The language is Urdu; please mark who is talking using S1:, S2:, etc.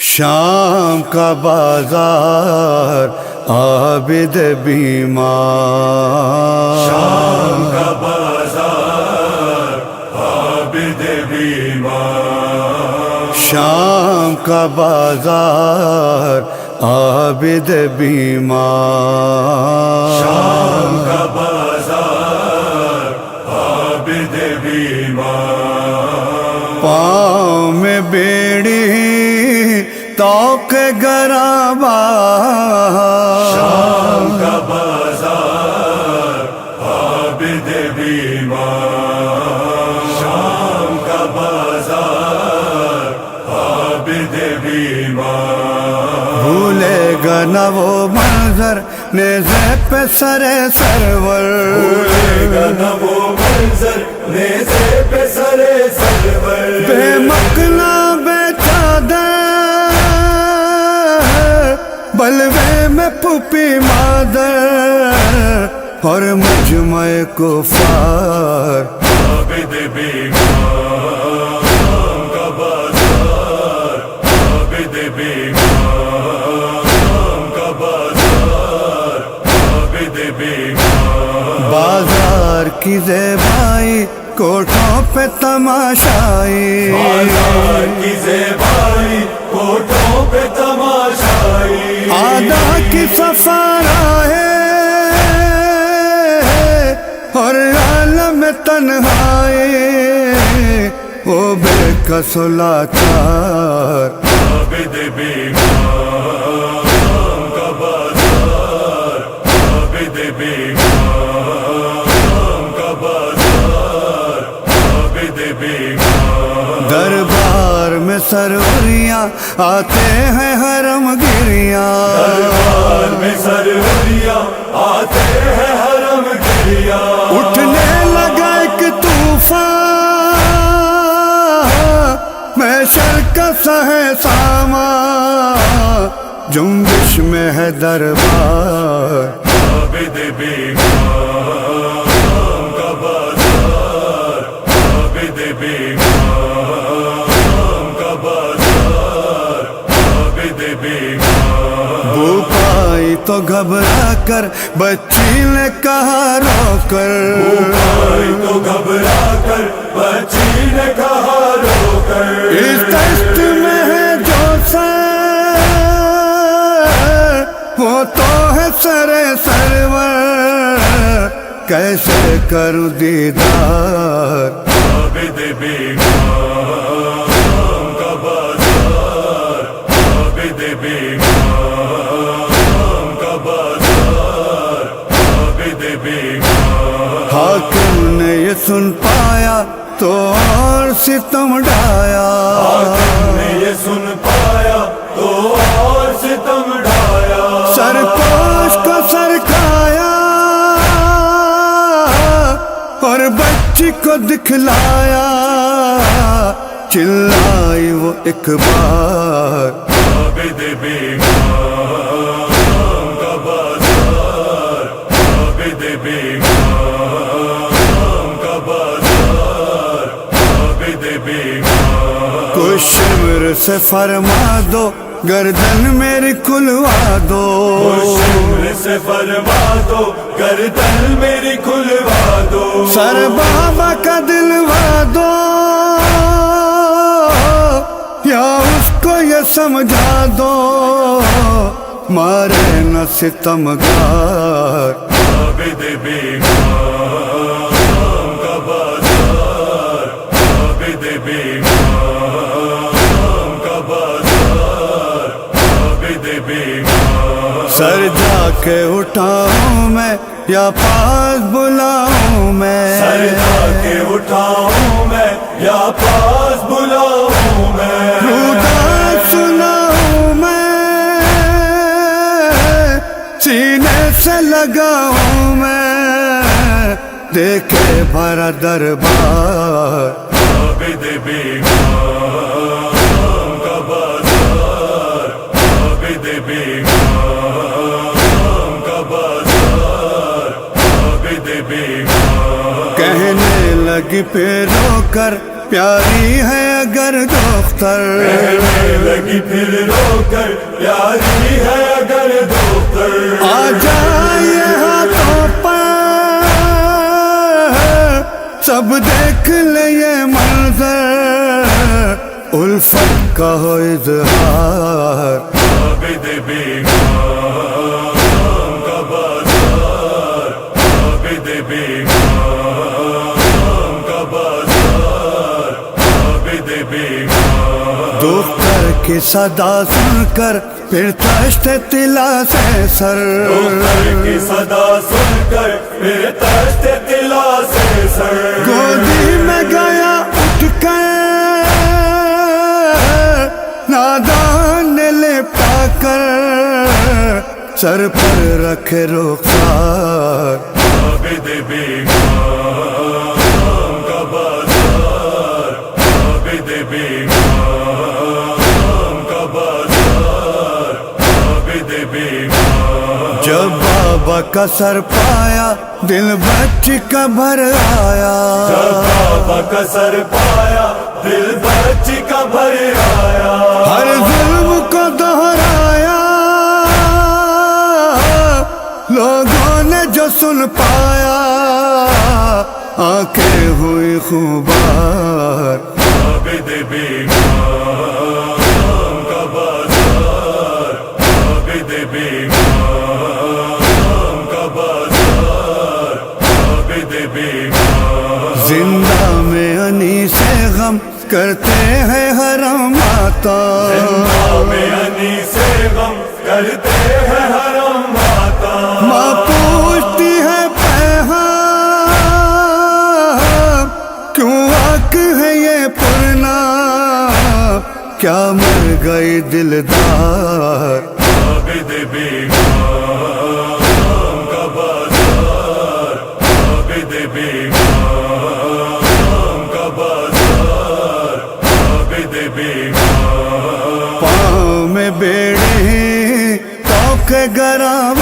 S1: شام کا بازار عابد بیمار،
S2: شام کا بازار عابد بیمار،
S1: شام کا بازار عابد بیمار،
S2: شام کا بازار عابد بیمار،
S1: پاؤں میں بیڑی توق گرابا،
S2: شام کا بازار عابد بیمار، شام کا بازار عابد بیمار،
S1: بھولے گا نہ وہ منظر نیزے پہ سر سرور،
S2: بھولے گا نہ وہ منظر نیزے پہ سر سرور،
S1: بے مکنا بے چادر بلوے میں پھوپھی مادر اور مجمع کفار،
S2: عابد بیمار، شام کا بازار عابد بیمار، شام کا بازار عابد بیمار،
S1: بازار کی زیبائی کوٹھوں پہ تماشائی،
S2: بازار کی زیبائی کوٹھوں پہ تماشائی،
S1: آدھا کی سفارہ ہے اور عالم تنہائی، وہ بے کس و لاچار،
S2: عابد بیمار، شام کا بازار عابد بیمار، شام کا بازار عابد بیمار،
S1: دربار میں سروریاں آتے ہیں حرم گریاں،
S2: دربار میں سروریاں آتے ہیں حرم گریاں،
S1: اٹھنے لگا ایک طوفان محشر کا سہے سامان، جنبش میں ہے دربار،
S2: عابد بیمار، شام کا بازار عابد بیمار، شام کا بازار عابد بیمار،
S1: وہ پائی تو گھبرا کر بچی نے کہا رو کر،
S2: آئی تو گھبرا کر بچی نے کہا رو کر،
S1: اس دشت میں ہے جو سر وہ تو ہے سر سرور، کیسے کروں دیدار،
S2: عابد بیمار، شام کا بازار عابد بیمار، شام کا بازار عابد بیمار،
S1: حاکم نے یہ سن پایا تو اور ستم ڈھایا،
S2: حاکم نے یہ سن پایا تو اور ستم ڈھایا،
S1: سرپوش کو سر کھایا اور بچی کو دکھلایا، چلائی وہ ایک بار،
S2: عابد بیمار، شام کا بازار عابد بیمار، شام کا بازار عابد بیمار،
S1: کوئی شمر سے فرما دو گردن میری کھلوا دو،
S2: شمر سے فرما دو گردن میری کھلوا دو،
S1: سر بابا کا دلوا دو یا اس کو یہ سمجھا دو مارے نہ ستمگار،
S2: عابد بیمار، شام کا بازار عابد بیمار، شام کا بازار عابد بیمار،
S1: سر جا کے اٹھاؤں میں یا پاس بلاؤں میں،
S2: سر جا کے اٹھاؤں میں یا پاس بلاؤں میں،
S1: رودا سناؤں میں سینے سے لگاؤں میں، دیکھے بھرا دربار،
S2: عابد بیمار، شام کا بازار عابد بیمار، شام کا بازار عابد بیمار،
S1: کہنے لگی پہ رو کر پیاری ہے اگر اگر دختر
S2: کہنے لگی پھر رو کر پیاری ہے اگر دختر
S1: آ جائے ہاتھوں پر سب دیکھ لے یہ منظر الفت کا ہو اظہار
S2: عابد بیگم کا بازار عابد بیگم کا بازار عابد بیگم
S1: دختر کی صدا سن کر پھر تشت طلا سے سر
S2: دختر کی صدا سن کر پھر تشت طلا سے سر
S1: گودی میں گیا اٹھ کر نادان نے لپٹا کر سر پر رکھے رخسار
S2: عابد بیگم کا بازار عابد بیگم کا بازار عابد بیگم
S1: جب بابا کا سر پایا دل بچی کا بھر آیا
S2: جب بابا کا سر پایا دل بچی کا بھر آیا
S1: ہر ظلم کو دہرایا لوگوں نے جو سن پایا آنکھیں ہوئی خوبار
S2: عابد بیگم کا بازار عابد بیگم کا بازار عابد بیگم
S1: زندہ میں انی سے غم کرتے ہیں حرم آتا
S2: زندہ میں انی سے غم کرتے ہیں حرم ماتا
S1: ماں پوچھتی ہے پیغام کیوں حق ہے یہ پرنا کیا مر گئی دلدار
S2: عابد بیگم کا بازار عابد بیگم کا بازار عابد بیگم
S1: پاؤں میں بیڑے توک گرام